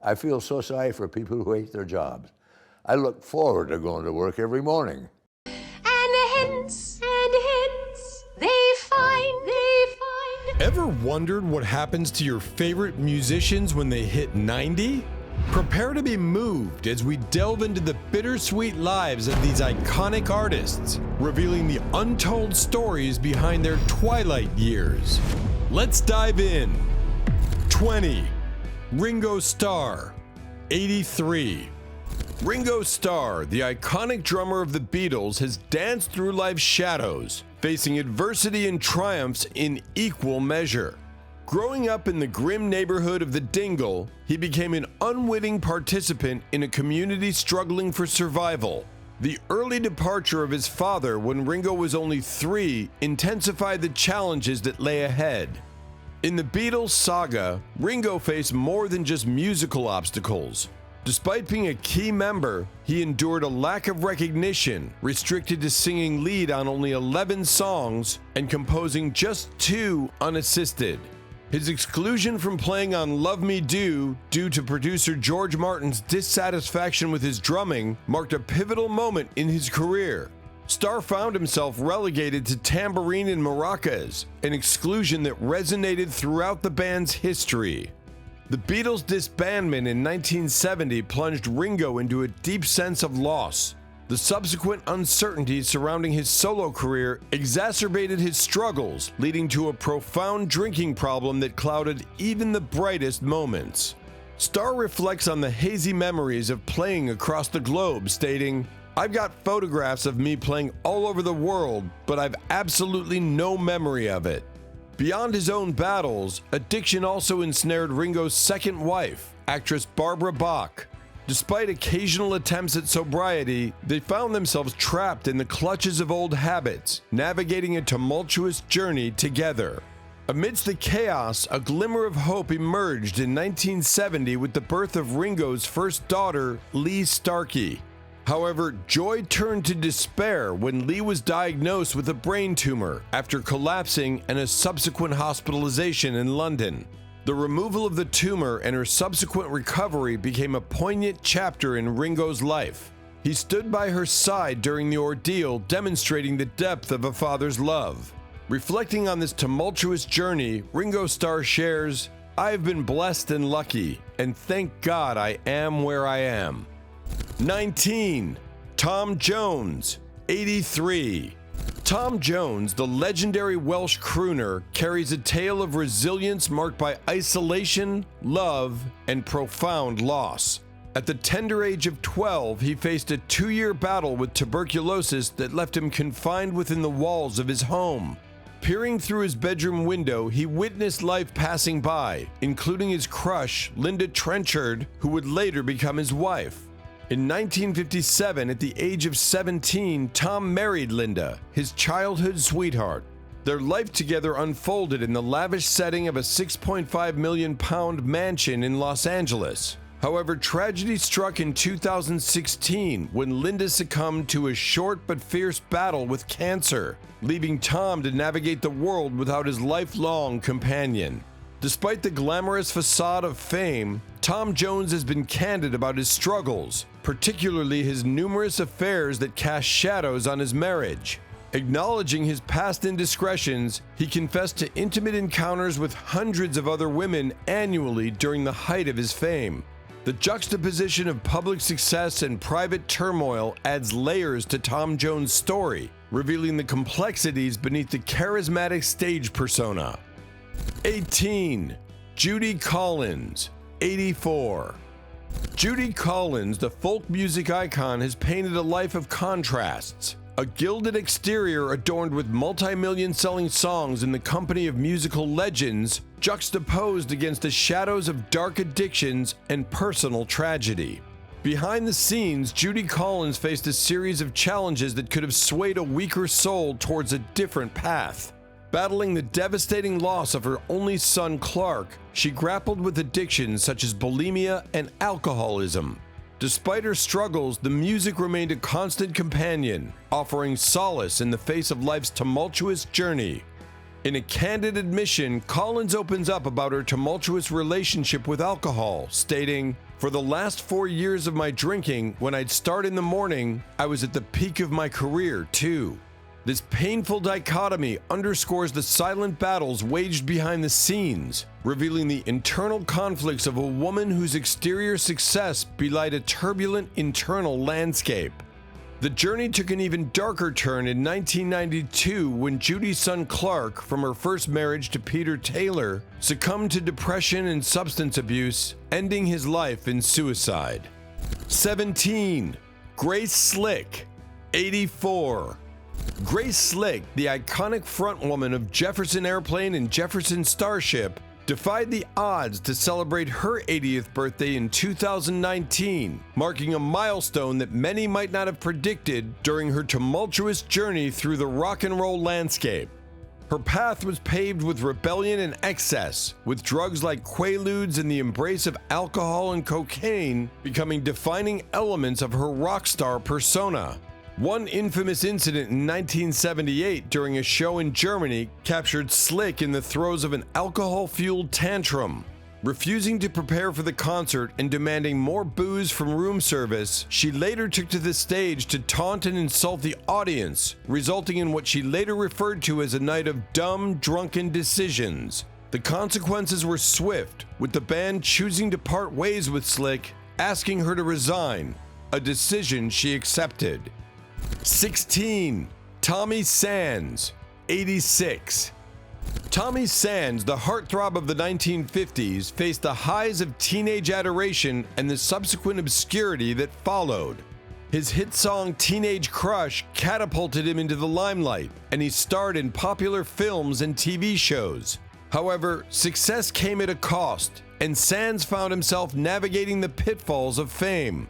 I feel so sorry for people who hate their jobs. I look forward to going to work every morning. And hence, they find. Ever wondered what happens to your favorite musicians when they hit 90? Prepare to be moved as we delve into the bittersweet lives of these iconic artists, revealing the untold stories behind their twilight years. Let's dive in. 20. Ringo Starr. 83. Ringo Starr, the iconic drummer of the Beatles, has danced through life's shadows, facing adversity and triumphs in equal measure. Growing up in the grim neighborhood of the Dingle, he became an unwitting participant in a community struggling for survival. The early departure of his father when Ringo was only 3 intensified the challenges that lay ahead. In the Beatles saga, Ringo faced more than just musical obstacles. Despite being a key member, he endured a lack of recognition, restricted to singing lead on only 11 songs and composing just 2 unassisted. His exclusion from playing on Love Me Do due to producer George Martin's dissatisfaction with his drumming marked a pivotal moment in his career. Starr found himself relegated to tambourine and maracas, an exclusion that resonated throughout the band's history. The Beatles' disbandment in 1970 plunged Ringo into a deep sense of loss. The subsequent uncertainty surrounding his solo career exacerbated his struggles, leading to a profound drinking problem that clouded even the brightest moments. Starr reflects on the hazy memories of playing across the globe, stating, "I've got photographs of me playing all over the world, but I've absolutely no memory of it." Beyond his own battles, addiction also ensnared Ringo's second wife, actress Barbara Bach. Despite occasional attempts at sobriety, they found themselves trapped in the clutches of old habits, navigating a tumultuous journey together. Amidst the chaos, a glimmer of hope emerged in 1970 with the birth of Ringo's first daughter, Lee Starkey. However, joy turned to despair when Lee was diagnosed with a brain tumor after collapsing and a subsequent hospitalization in London. The removal of the tumor and her subsequent recovery became a poignant chapter in Ringo's life. He stood by her side during the ordeal, demonstrating the depth of a father's love. Reflecting on this tumultuous journey, Ringo Starr shares, "I've been blessed and lucky, and thank God I am where I am." 19. Tom Jones, 83. Tom Jones, the legendary Welsh crooner, carries a tale of resilience marked by isolation, love, and profound loss. At the tender age of 12, he faced a 2-year battle with tuberculosis that left him confined within the walls of his home. Peering through his bedroom window, he witnessed life passing by, including his crush, Linda Trenchard, who would later become his wife. In 1957, at the age of 17, Tom married Linda, his childhood sweetheart. Their life together unfolded in the lavish setting of a £6.5 million mansion in Los Angeles. However, tragedy struck in 2016 when Linda succumbed to a short but fierce battle with cancer, leaving Tom to navigate the world without his lifelong companion. Despite the glamorous facade of fame, Tom Jones has been candid about his struggles, particularly his numerous affairs that cast shadows on his marriage. Acknowledging his past indiscretions, he confessed to intimate encounters with hundreds of other women annually during the height of his fame. The juxtaposition of public success and private turmoil adds layers to Tom Jones' story, revealing the complexities beneath the charismatic stage persona. 18. Judy Collins, 84. Judy Collins, the folk music icon, has painted a life of contrasts. A gilded exterior adorned with multi-million selling songs in the company of musical legends, juxtaposed against the shadows of dark addictions and personal tragedy. Behind the scenes, Judy Collins faced a series of challenges that could have swayed a weaker soul towards a different path. Battling the devastating loss of her only son Clark, she grappled with addictions such as bulimia and alcoholism. Despite her struggles, the music remained a constant companion, offering solace in the face of life's tumultuous journey. In a candid admission, Collins opens up about her tumultuous relationship with alcohol, stating, For the last 4 years of my drinking, when I'd start in the morning, I was at the peak of my career, too. This painful dichotomy underscores the silent battles waged behind the scenes, revealing the internal conflicts of a woman whose exterior success belied a turbulent internal landscape. The journey took an even darker turn in 1992 when Judy's son Clark, from her first marriage to Peter Taylor, succumbed to depression and substance abuse, ending his life in suicide. 17. Grace Slick, 84. Grace Slick, the iconic frontwoman of Jefferson Airplane and Jefferson Starship, defied the odds to celebrate her 80th birthday in 2019, marking a milestone that many might not have predicted during her tumultuous journey through the rock and roll landscape. Her path was paved with rebellion and excess, with drugs like Quaaludes and the embrace of alcohol and cocaine becoming defining elements of her rock star persona. One infamous incident in 1978 during a show in Germany captured Slick in the throes of an alcohol-fueled tantrum. Refusing to prepare for the concert and demanding more booze from room service, she later took to the stage to taunt and insult the audience, resulting in what she later referred to as a night of dumb, drunken decisions. The consequences were swift, with the band choosing to part ways with Slick, asking her to resign, a decision she accepted. 16. Tommy Sands, 86. Tommy Sands, the heartthrob of the 1950s, faced the highs of teenage adoration and the subsequent obscurity that followed. His hit song Teenage Crush catapulted him into the limelight, and he starred in popular films and TV shows. However, success came at a cost, and Sands found himself navigating the pitfalls of fame.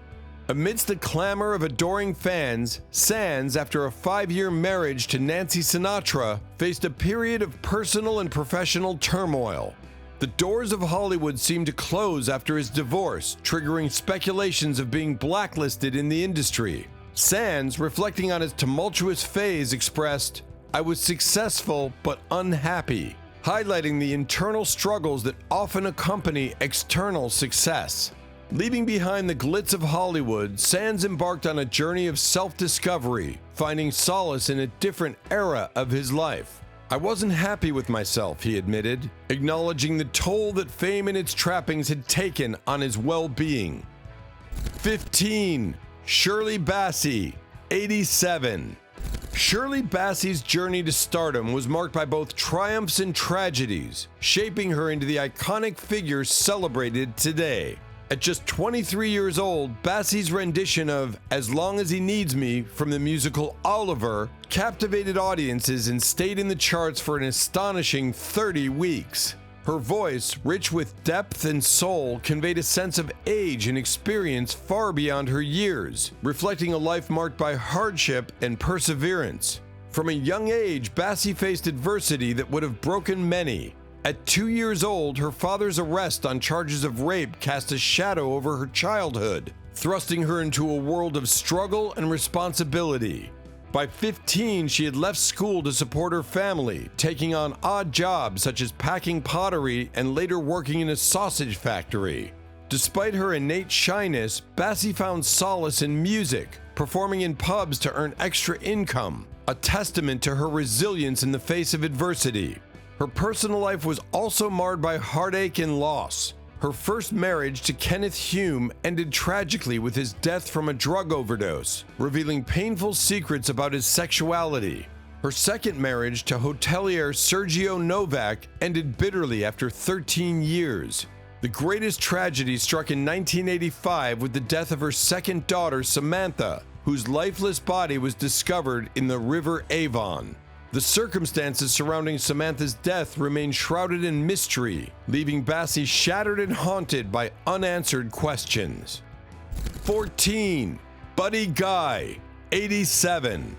Amidst the clamor of adoring fans, Sands, after a 5-year marriage to Nancy Sinatra, faced a period of personal and professional turmoil. The doors of Hollywood seemed to close after his divorce, triggering speculations of being blacklisted in the industry. Sands, reflecting on his tumultuous phase, expressed, "I was successful but unhappy," highlighting the internal struggles that often accompany external success. Leaving behind the glitz of Hollywood, Sands embarked on a journey of self-discovery, finding solace in a different era of his life. "I wasn't happy with myself," he admitted, acknowledging the toll that fame and its trappings had taken on his well-being. 15. Shirley Bassey, 87. Shirley Bassey's journey to stardom was marked by both triumphs and tragedies, shaping her into the iconic figure celebrated today. At just 23 years old, Bassey's rendition of "As Long as He Needs Me" from the musical Oliver captivated audiences and stayed in the charts for an astonishing 30 weeks. Her voice, rich with depth and soul, conveyed a sense of age and experience far beyond her years, reflecting a life marked by hardship and perseverance. From a young age, Bassey faced adversity that would have broken many. At 2 years old, her father's arrest on charges of rape cast a shadow over her childhood, thrusting her into a world of struggle and responsibility. By 15, she had left school to support her family, taking on odd jobs such as packing pottery and later working in a sausage factory. Despite her innate shyness, Bassey found solace in music, performing in pubs to earn extra income, a testament to her resilience in the face of adversity. Her personal life was also marred by heartache and loss. Her first marriage to Kenneth Hume ended tragically with his death from a drug overdose, revealing painful secrets about his sexuality. Her second marriage to hotelier Sergio Novak ended bitterly after 13 years. The greatest tragedy struck in 1985 with the death of her second daughter, Samantha, whose lifeless body was discovered in the River Avon. The circumstances surrounding Samantha's death remain shrouded in mystery, leaving Bassey shattered and haunted by unanswered questions. 14. Buddy Guy, 87.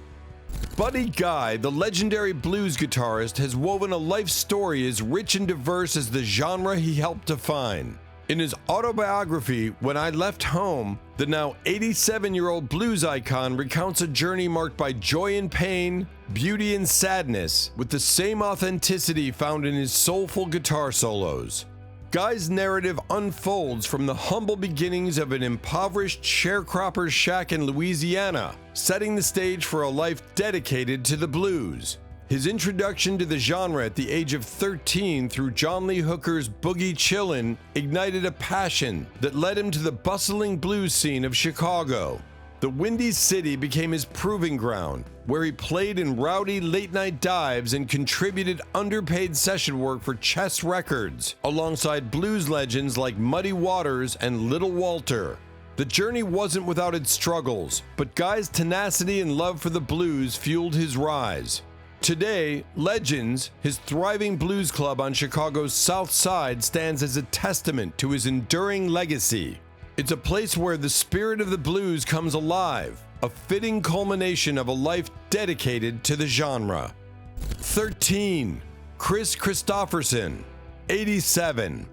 Buddy Guy, the legendary blues guitarist, has woven a life story as rich and diverse as the genre he helped define. In his autobiography, When I Left Home, the now 87-year-old blues icon recounts a journey marked by joy and pain, beauty and sadness, with the same authenticity found in his soulful guitar solos. Guy's narrative unfolds from the humble beginnings of an impoverished sharecropper's shack in Louisiana, setting the stage for a life dedicated to the blues. His introduction to the genre at the age of 13 through John Lee Hooker's Boogie Chillin' ignited a passion that led him to the bustling blues scene of Chicago. The Windy City became his proving ground, where he played in rowdy late-night dives and contributed underpaid session work for Chess Records, alongside blues legends like Muddy Waters and Little Walter. The journey wasn't without its struggles, but Guy's tenacity and love for the blues fueled his rise. Today, Legends, his thriving blues club on Chicago's South Side, stands as a testament to his enduring legacy. It's a place where the spirit of the blues comes alive, a fitting culmination of a life dedicated to the genre. 13. Kristopherson, 87.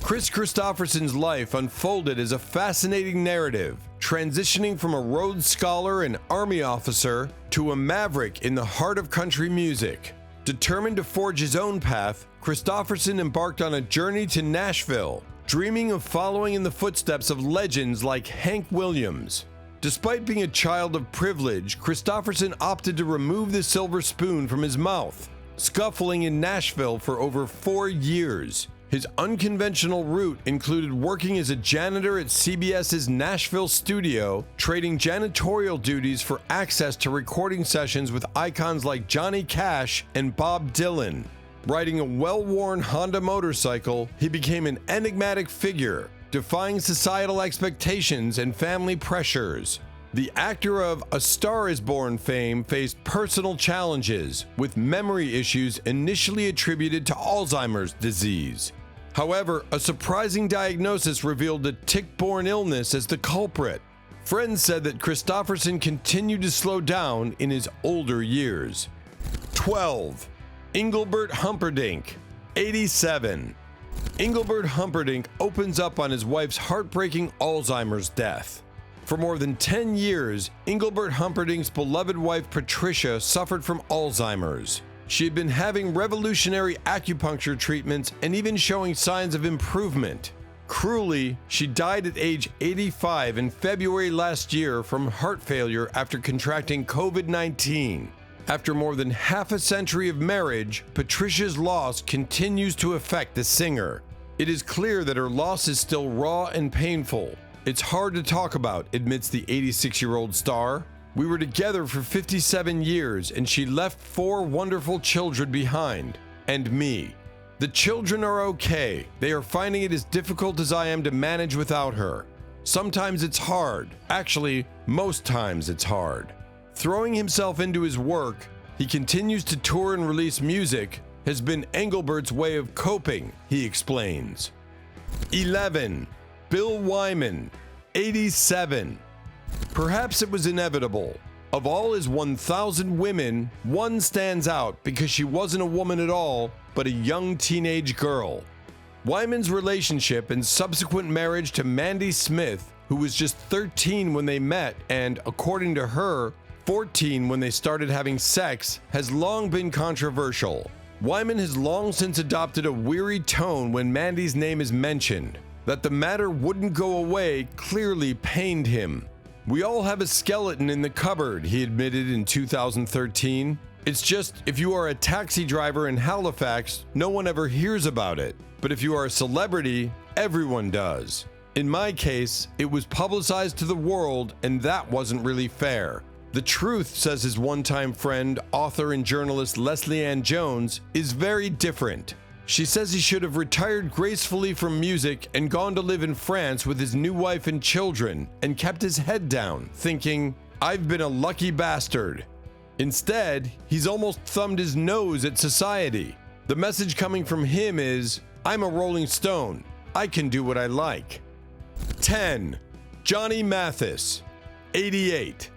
Kristopherson's life unfolded as a fascinating narrative, transitioning from a Rhodes Scholar and Army officer to a maverick in the heart of country music. Determined to forge his own path, Kristopherson embarked on a journey to Nashville, dreaming of following in the footsteps of legends like Hank Williams. Despite being a child of privilege, Kristopherson opted to remove the silver spoon from his mouth, scuffling in Nashville for over 4 years. His unconventional route included working as a janitor at CBS's Nashville studio, trading janitorial duties for access to recording sessions with icons like Johnny Cash and Bob Dylan. Riding a well-worn Honda motorcycle, he became an enigmatic figure, defying societal expectations and family pressures. The actor of A Star Is Born fame faced personal challenges, with memory issues initially attributed to Alzheimer's disease. However, a surprising diagnosis revealed a tick-borne illness as the culprit. Friends said that Kristopherson continued to slow down in his older years. 12. Englebert Humperdink, 87. Englebert Humperdink opens up on his wife's heartbreaking Alzheimer's death. For more than 10 years, Englebert Humperdink's beloved wife Patricia suffered from Alzheimer's. She had been having revolutionary acupuncture treatments and even showing signs of improvement. Cruelly, she died at age 85 in February last year from heart failure after contracting COVID-19. After more than half a century of marriage, Patricia's loss continues to affect the singer. It is clear that her loss is still raw and painful. It's hard to talk about, admits the 86-year-old star. We were together for 57 years, and she left 4 wonderful children behind, and me. The children are okay. They are finding it as difficult as I am to manage without her. Sometimes it's hard. Actually, most times it's hard. Throwing himself into his work, he continues to tour and release music, has been Englebert's way of coping, he explains. 11. Bill Wyman, 87. Perhaps it was inevitable. Of all his 1,000 women, one stands out because she wasn't a woman at all, but a young teenage girl. Wyman's relationship and subsequent marriage to Mandy Smith, who was just 13 when they met and, according to her, 14 when they started having sex, has long been controversial. Wyman has long since adopted a weary tone when Mandy's name is mentioned. That the matter wouldn't go away clearly pained him. "We all have a skeleton in the cupboard," he admitted in 2013. "It's just, if you are a taxi driver in Halifax, no one ever hears about it. But if you are a celebrity, everyone does. In my case, it was publicized to the world, and that wasn't really fair. The truth," says his one-time friend, author and journalist Leslie Ann Jones, "is very different." She says he should have retired gracefully from music and gone to live in France with his new wife and children, and kept his head down, thinking, "I've been a lucky bastard." Instead, he's almost thumbed his nose at society. The message coming from him is, "I'm a Rolling Stone. I can do what I like." 10. Johnny Mathis, 88.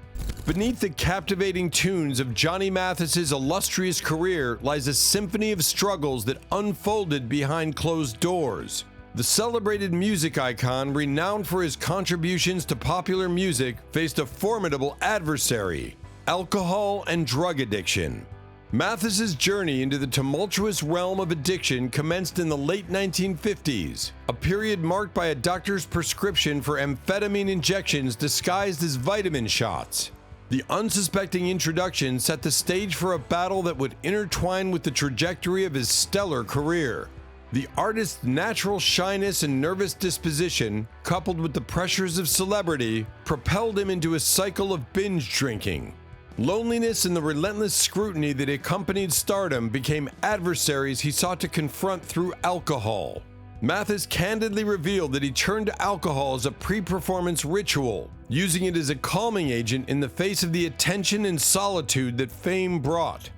Beneath the captivating tunes of Johnny Mathis's illustrious career lies a symphony of struggles that unfolded behind closed doors. The celebrated music icon, renowned for his contributions to popular music, faced a formidable adversary: alcohol and drug addiction. Mathis's journey into the tumultuous realm of addiction commenced in the late 1950s, a period marked by a doctor's prescription for amphetamine injections disguised as vitamin shots. The unsuspecting introduction set the stage for a battle that would intertwine with the trajectory of his stellar career. The artist's natural shyness and nervous disposition, coupled with the pressures of celebrity, propelled him into a cycle of binge drinking. Loneliness and the relentless scrutiny that accompanied stardom became adversaries he sought to confront through alcohol. Mathis candidly revealed that he turned to alcohol as a pre-performance ritual, using it as a calming agent in the face of the attention and solitude that fame brought.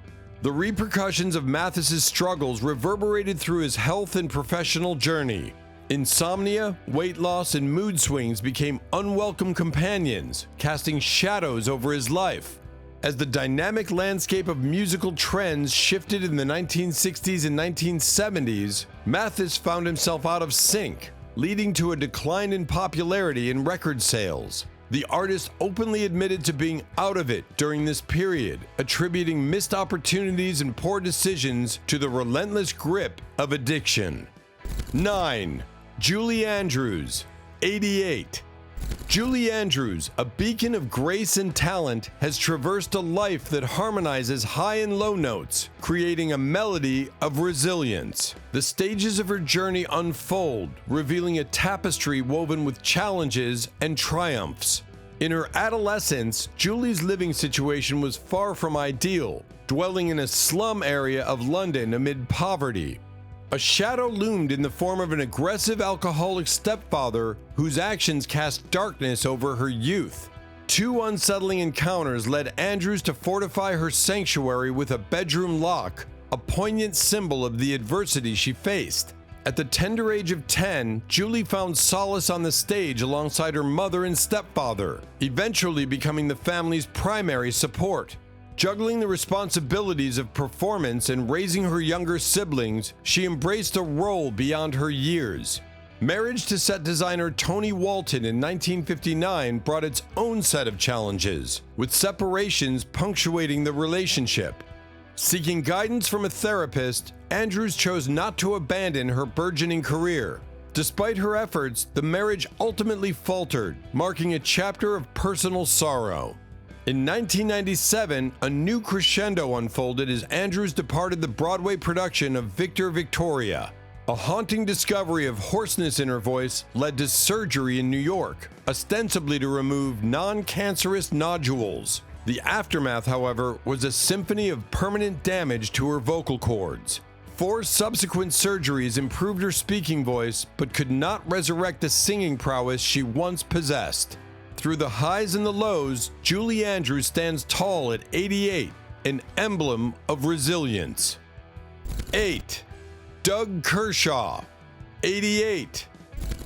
The repercussions of Mathis's struggles reverberated through his health and professional journey. Insomnia, weight loss, and mood swings became unwelcome companions, casting shadows over his life. As the dynamic landscape of musical trends shifted in the 1960s and 1970s, Mathis found himself out of sync, leading to a decline in popularity and record sales. The artist openly admitted to being out of it during this period, attributing missed opportunities and poor decisions to the relentless grip of addiction. 9. Julie Andrews, 88. Julie Andrews, a beacon of grace and talent, has traversed a life that harmonizes high and low notes, creating a melody of resilience. The stages of her journey unfold, revealing a tapestry woven with challenges and triumphs. In her adolescence, Julie's living situation was far from ideal, dwelling in a slum area of London amid poverty. A shadow loomed in the form of an aggressive alcoholic stepfather whose actions cast darkness over her youth. Two unsettling encounters led Andrews to fortify her sanctuary with a bedroom lock, a poignant symbol of the adversity she faced. At the tender age of 10, Julie found solace on the stage alongside her mother and stepfather, eventually becoming the family's primary support. Juggling the responsibilities of performance and raising her younger siblings, she embraced a role beyond her years. Marriage to set designer Tony Walton in 1959 brought its own set of challenges, with separations punctuating the relationship. Seeking guidance from a therapist, Andrews chose not to abandon her burgeoning career. Despite her efforts, the marriage ultimately faltered, marking a chapter of personal sorrow. In 1997, a new crescendo unfolded as Andrews departed the Broadway production of Victor Victoria. A haunting discovery of hoarseness in her voice led to surgery in New York, ostensibly to remove non-cancerous nodules. The aftermath, however, was a symphony of permanent damage to her vocal cords. 4 subsequent surgeries improved her speaking voice, but could not resurrect the singing prowess she once possessed. Through the highs and the lows, Julie Andrews stands tall at 88, an emblem of resilience. 8. Doug Kershaw, 88.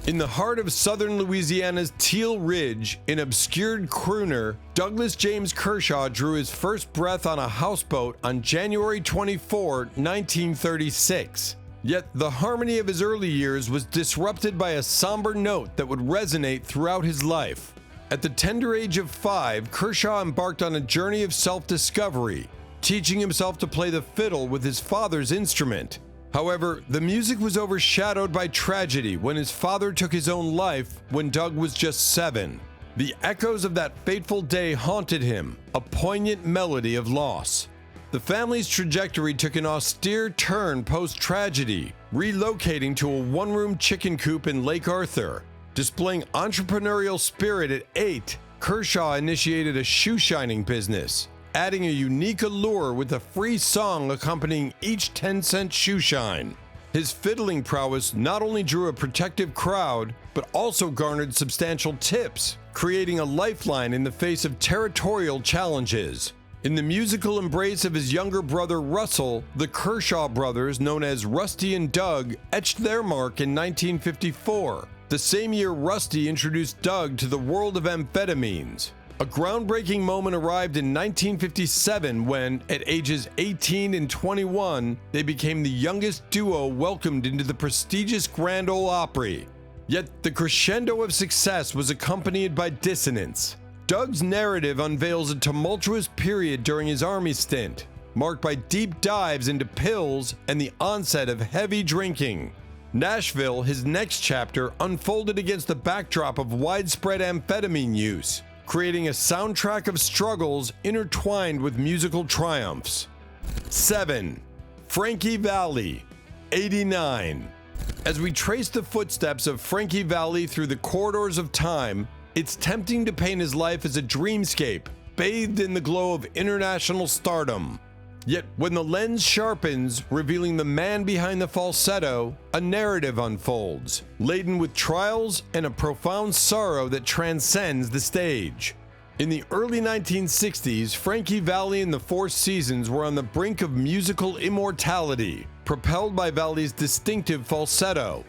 In the heart of southern Louisiana's Teal Ridge, an obscured crooner, Douglas James Kershaw drew his first breath on a houseboat on January 24, 1936. Yet the harmony of his early years was disrupted by a somber note that would resonate throughout his life. At the tender age of 5, Kershaw embarked on a journey of self-discovery, teaching himself to play the fiddle with his father's instrument. However, the music was overshadowed by tragedy when his father took his own life when Doug was just 7. The echoes of that fateful day haunted him, a poignant melody of loss. The family's trajectory took an austere turn post-tragedy, relocating to a one-room chicken coop in Lake Arthur. Displaying entrepreneurial spirit at 8, Kershaw initiated a shoe shining business, adding a unique allure with a free song accompanying each 10-cent shoe shine. His fiddling prowess not only drew a protective crowd, but also garnered substantial tips, creating a lifeline in the face of territorial challenges. In the musical embrace of his younger brother Russell, the Kershaw brothers, known as Rusty and Doug, etched their mark in 1954. The same year Rusty introduced Doug to the world of amphetamines. A groundbreaking moment arrived in 1957 when, at ages 18 and 21, they became the youngest duo welcomed into the prestigious Grand Ole Opry. Yet the crescendo of success was accompanied by dissonance. Doug's narrative unveils a tumultuous period during his Army stint. marked by deep dives into pills and the onset of heavy drinking. Nashville, his next chapter, unfolded against the backdrop of widespread amphetamine use, creating a soundtrack of struggles intertwined with musical triumphs. 7. Frankie Valley, 89. As we trace the footsteps of Frankie Valley through the corridors of time, it's tempting to paint his life as a dreamscape, bathed in the glow of international stardom. Yet when the lens sharpens, revealing the man behind the falsetto, a narrative unfolds, laden with trials and a profound sorrow that transcends the stage. In the early 1960s, Frankie Valley and the Four Seasons were on the brink of musical immortality, propelled by Valley's distinctive falsetto.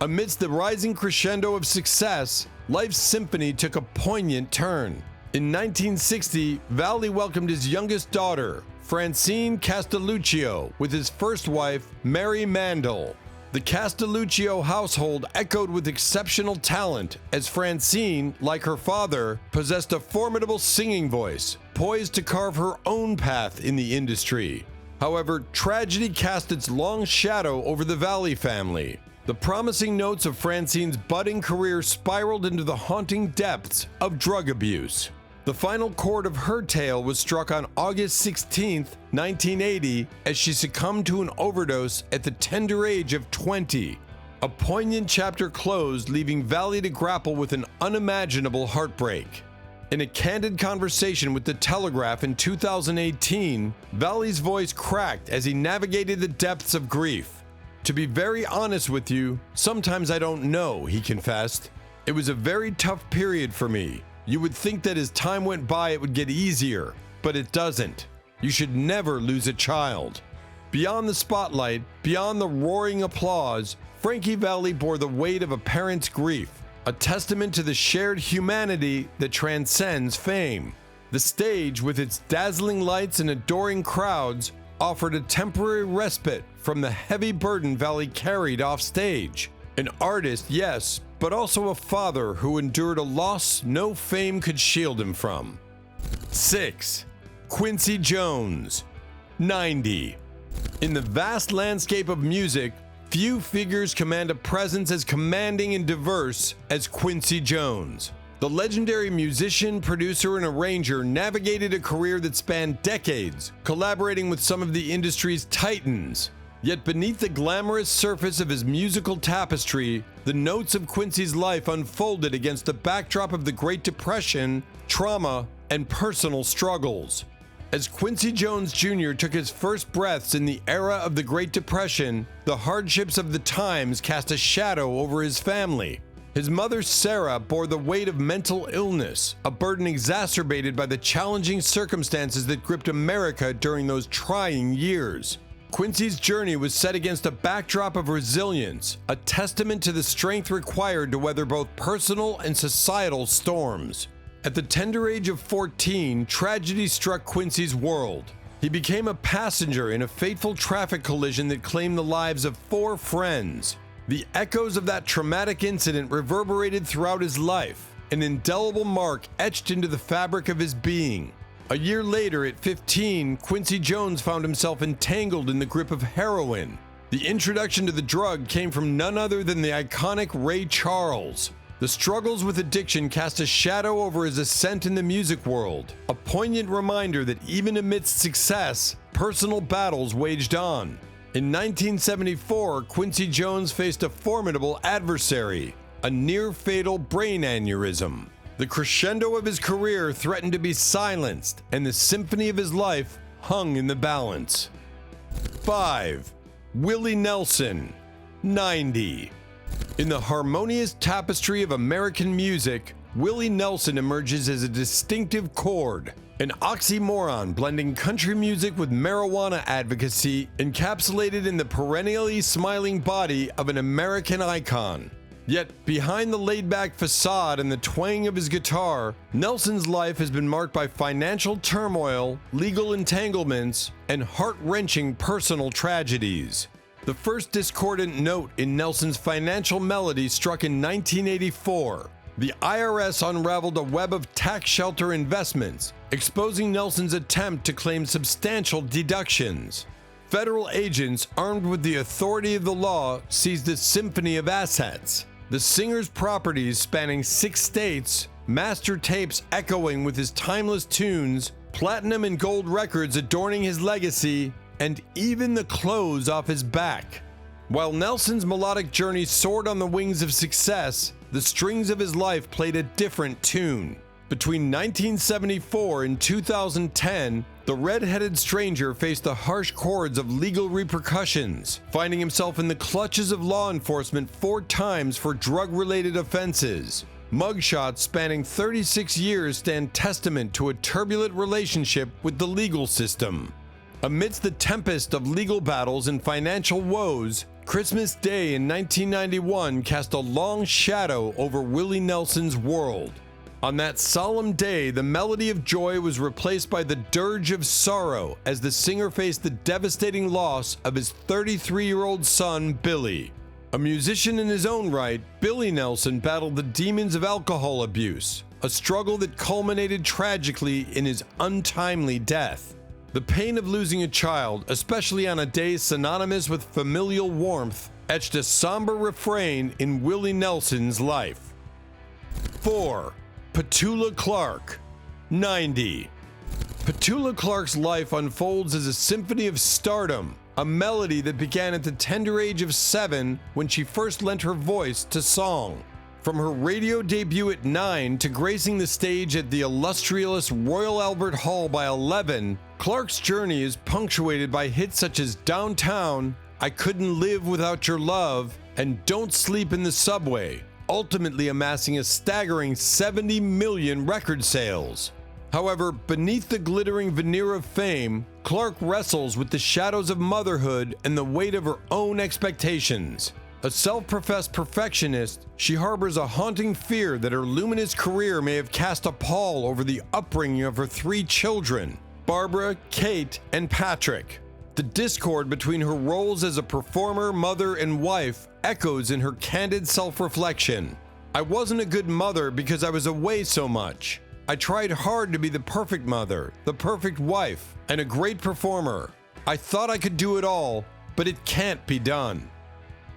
Amidst the rising crescendo of success, life's symphony took a poignant turn. In 1960, Valley welcomed his youngest daughter, Francine Castelluccio, with his first wife, Mary Mandel. The Castelluccio household echoed with exceptional talent, as Francine, like her father, possessed a formidable singing voice, poised to carve her own path in the industry. However, tragedy cast its long shadow over the Valley family. The promising notes of Francine's budding career spiraled into the haunting depths of drug abuse. The final chord of her tale was struck on August 16, 1980, as she succumbed to an overdose at the tender age of 20. A poignant chapter closed, leaving Valley to grapple with an unimaginable heartbreak. In a candid conversation with The Telegraph in 2018, Valley's voice cracked as he navigated the depths of grief. "To be very honest with you, sometimes I don't know," he confessed. "It was a very tough period for me. You would think that as time went by it would get easier, but it doesn't. You should never lose a child." Beyond the spotlight, beyond the roaring applause, Frankie Valley bore the weight of a parent's grief, a testament to the shared humanity that transcends fame. The stage, with its dazzling lights and adoring crowds, offered a temporary respite from the heavy burden Valley carried off stage. An artist, yes, but also a father who endured a loss no fame could shield him from. 6. Quincy Jones, 90. In the vast landscape of music, few figures command a presence as commanding and diverse as Quincy Jones. The legendary musician, producer, and arranger navigated a career that spanned decades, collaborating with some of the industry's titans. Yet beneath the glamorous surface of his musical tapestry, the notes of Quincy's life unfolded against the backdrop of the Great Depression, trauma, and personal struggles. As Quincy Jones Jr. took his first breaths in the era of the Great Depression, the hardships of the times cast a shadow over his family. His mother, Sarah, bore the weight of mental illness, a burden exacerbated by the challenging circumstances that gripped America during those trying years. Quincy's journey was set against a backdrop of resilience, a testament to the strength required to weather both personal and societal storms. At the tender age of 14, tragedy struck Quincy's world. He became a passenger in a fateful traffic collision that claimed the lives of 4 friends. The echoes of that traumatic incident reverberated throughout his life, an indelible mark etched into the fabric of his being. A year later, at 15, Quincy Jones found himself entangled in the grip of heroin. The introduction to the drug came from none other than the iconic Ray Charles. The struggles with addiction cast a shadow over his ascent in the music world, a poignant reminder that even amidst success, personal battles waged on. In 1974, Quincy Jones faced a formidable adversary, a near-fatal brain aneurysm. The crescendo of his career threatened to be silenced, and the symphony of his life hung in the balance. 5. Willie Nelson, 90. In the harmonious tapestry of American music, Willie Nelson emerges as a distinctive chord, an oxymoron blending country music with marijuana advocacy, encapsulated in the perennially smiling body of an American icon. Yet, behind the laid-back facade and the twang of his guitar, Nelson's life has been marked by financial turmoil, legal entanglements, and heart-wrenching personal tragedies. The first discordant note in Nelson's financial melody struck in 1984. The IRS unraveled a web of tax shelter investments, exposing Nelson's attempt to claim substantial deductions. Federal agents armed with the authority of the law seized a symphony of assets. The singer's properties spanning 6 states, master tapes echoing with his timeless tunes, platinum and gold records adorning his legacy, and even the clothes off his back. While Nelson's melodic journey soared on the wings of success, the strings of his life played a different tune. Between 1974 and 2010, the red-headed stranger faced the harsh chords of legal repercussions, finding himself in the clutches of law enforcement 4 times for drug-related offenses. Mugshots spanning 36 years stand testament to a turbulent relationship with the legal system. Amidst the tempest of legal battles and financial woes, Christmas Day in 1991 cast a long shadow over Willie Nelson's world. On that solemn day, the melody of joy was replaced by the dirge of sorrow as the singer faced the devastating loss of his 33-year-old son, Billy. A musician in his own right, Billy Nelson battled the demons of alcohol abuse, a struggle that culminated tragically in his untimely death. The pain of losing a child, especially on a day synonymous with familial warmth, etched a somber refrain in Willie Nelson's life. 4. Petula Clark, 90. Petula Clark's life unfolds as a symphony of stardom, a melody that began at the tender age of 7 when she first lent her voice to song. From her radio debut at 9 to gracing the stage at the illustrious Royal Albert Hall by 11, Clark's journey is punctuated by hits such as Downtown, I Couldn't Live Without Your Love, and Don't Sleep in the Subway, ultimately amassing a staggering 70 million record sales. However, beneath the glittering veneer of fame, Clark wrestles with the shadows of motherhood and the weight of her own expectations. A self-professed perfectionist, she harbors a haunting fear that her luminous career may have cast a pall over the upbringing of her 3 children, Barbara, Kate, and Patrick. The discord between her roles as a performer, mother, and wife echoes in her candid self-reflection. I wasn't a good mother because I was away so much. I tried hard to be the perfect mother, the perfect wife, and a great performer. I thought I could do it all, but it can't be done.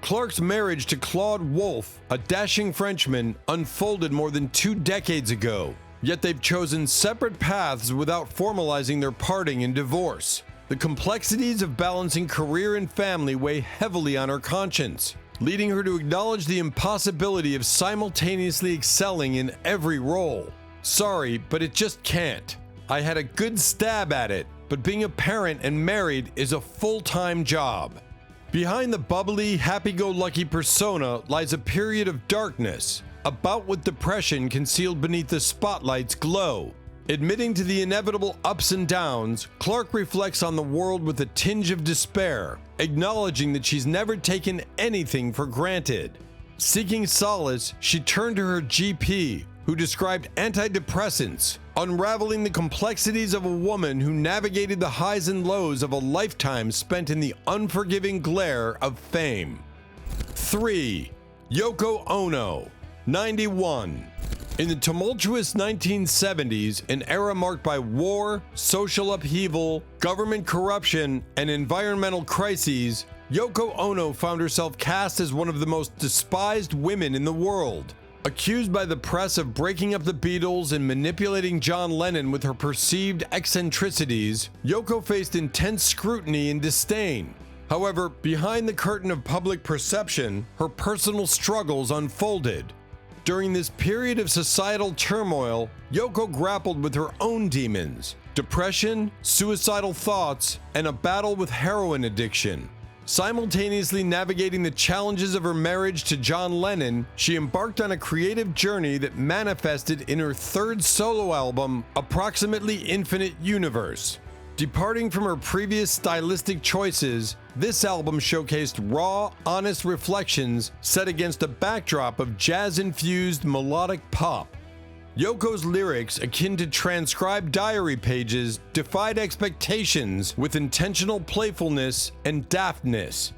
Clark's marriage to Claude Wolfe, a dashing Frenchman, unfolded more than 2 decades ago, yet they've chosen separate paths without formalizing their parting in divorce. The complexities of balancing career and family weigh heavily on her conscience, leading her to acknowledge the impossibility of simultaneously excelling in every role. Sorry, but it just can't. I had a good stab at it, but being a parent and married is a full-time job. Behind the bubbly, happy-go-lucky persona lies a period of darkness, a bout with depression concealed beneath the spotlight's glow. Admitting to the inevitable ups and downs, Clark reflects on the world with a tinge of despair, acknowledging that she's never taken anything for granted. Seeking solace, she turned to her GP, who described antidepressants, unraveling the complexities of a woman who navigated the highs and lows of a lifetime spent in the unforgiving glare of fame. 3. Yoko Ono, 91. In the tumultuous 1970s, an era marked by war, social upheaval, government corruption, and environmental crises, Yoko Ono found herself cast as one of the most despised women in the world. Accused by the press of breaking up the Beatles and manipulating John Lennon with her perceived eccentricities, Yoko faced intense scrutiny and disdain. However, behind the curtain of public perception, her personal struggles unfolded. During this period of societal turmoil, Yoko grappled with her own demons, depression, suicidal thoughts, and a battle with heroin addiction. Simultaneously navigating the challenges of her marriage to John Lennon, she embarked on a creative journey that manifested in her 3rd solo album, Approximately Infinite Universe. Departing from her previous stylistic choices, this album showcased raw, honest reflections set against a backdrop of jazz-infused melodic pop. Yoko's lyrics, akin to transcribed diary pages, defied expectations with intentional playfulness and daftness.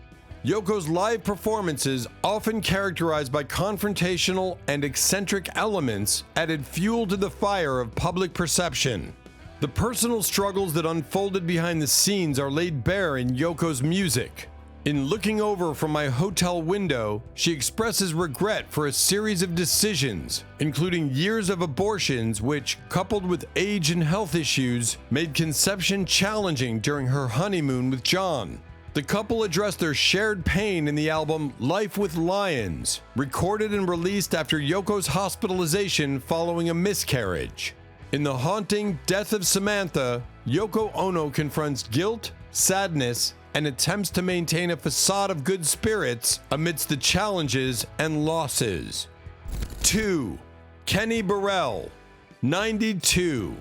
Yoko's live performances, often characterized by confrontational and eccentric elements, added fuel to the fire of public perception. The personal struggles that unfolded behind the scenes are laid bare in Yoko's music. In Looking Over from My Hotel Window, she expresses regret for a series of decisions, including years of abortions which, coupled with age and health issues, made conception challenging during her honeymoon with John. The couple addressed their shared pain in the album Life with Lions, recorded and released after Yoko's hospitalization following a miscarriage. In the haunting Death of Samantha, Yoko Ono confronts guilt, sadness, and attempts to maintain a facade of good spirits amidst the challenges and losses. 2. Kenny Burrell, 92.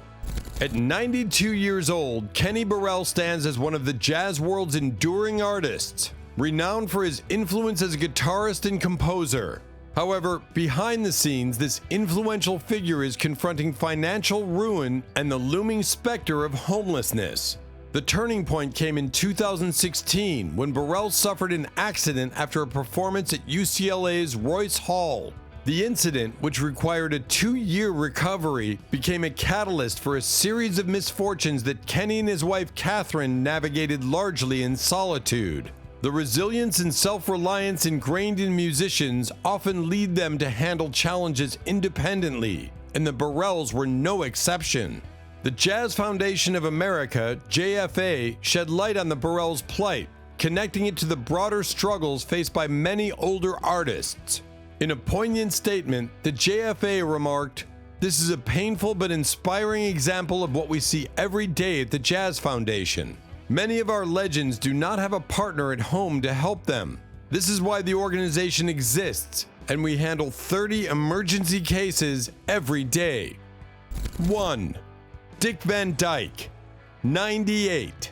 At 92 years old, Kenny Burrell stands as one of the jazz world's enduring artists, renowned for his influence as a guitarist and composer. However, behind the scenes, this influential figure is confronting financial ruin and the looming specter of homelessness. The turning point came in 2016 when Burrell suffered an accident after a performance at UCLA's Royce Hall. The incident, which required a 2-year recovery, became a catalyst for a series of misfortunes that Kenny and his wife Catherine navigated largely in solitude. The resilience and self-reliance ingrained in musicians often lead them to handle challenges independently, and the Burrells were no exception. The Jazz Foundation of America, JFA, shed light on the Burrells' plight, connecting it to the broader struggles faced by many older artists. In a poignant statement, the JFA remarked, "This is a painful but inspiring example of what we see every day at the Jazz Foundation. Many of our legends do not have a partner at home to help them. This is why the organization exists, and we handle 30 emergency cases every day." 1. Dick Van Dyke, 98.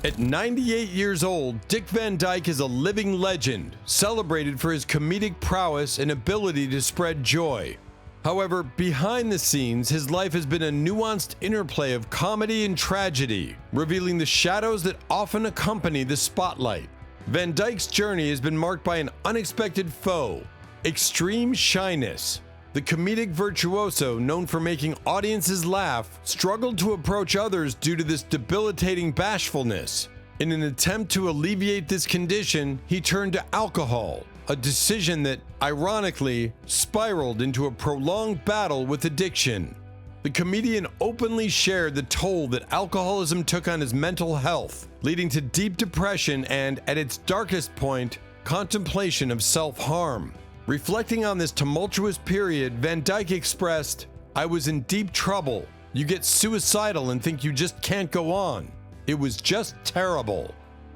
At 98 years old, Dick Van Dyke is a living legend, celebrated for his comedic prowess and ability to spread joy. However, behind the scenes, his life has been a nuanced interplay of comedy and tragedy, revealing the shadows that often accompany the spotlight. Van Dyke's journey has been marked by an unexpected foe, extreme shyness. The comedic virtuoso, known for making audiences laugh, struggled to approach others due to this debilitating bashfulness. In an attempt to alleviate this condition, he turned to alcohol, a decision that, ironically, spiraled into a prolonged battle with addiction. The comedian openly shared the toll that alcoholism took on his mental health, leading to deep depression and, at its darkest point, contemplation of self-harm. Reflecting on this tumultuous period, Van Dyke expressed, "I was in deep trouble. You get suicidal and think you just can't go on. It was just terrible."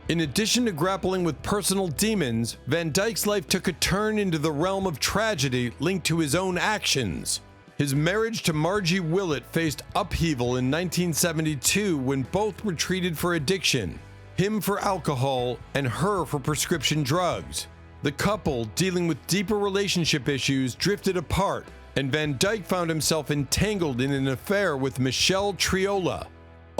In addition to grappling with personal demons, Van Dyke's life took a turn into the realm of tragedy linked to his own actions. His marriage to Margie Willett faced upheaval in 1972 when both were treated for addiction, him for alcohol and her for prescription drugs. The couple, dealing with deeper relationship issues, drifted apart, and Van Dyke found himself entangled in an affair with Michelle Triola.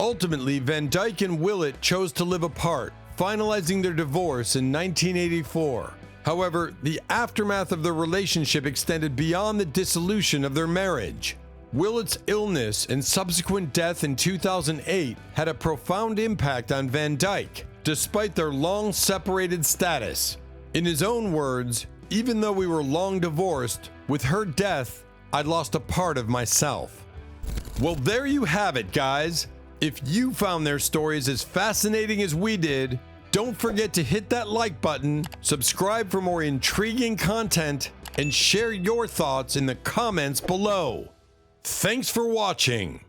Ultimately, Van Dyke and Willett chose to live apart, finalizing their divorce in 1984. However, the aftermath of their relationship extended beyond the dissolution of their marriage. Willett's illness and subsequent death in 2008 had a profound impact on Van Dyke, despite their long separated status. In his own words, "Even though we were long divorced, with her death, I lost a part of myself." Well, there you have it, guys. If you found their stories as fascinating as we did, don't forget to hit that like button, subscribe for more intriguing content, and share your thoughts in the comments below. Thanks for watching.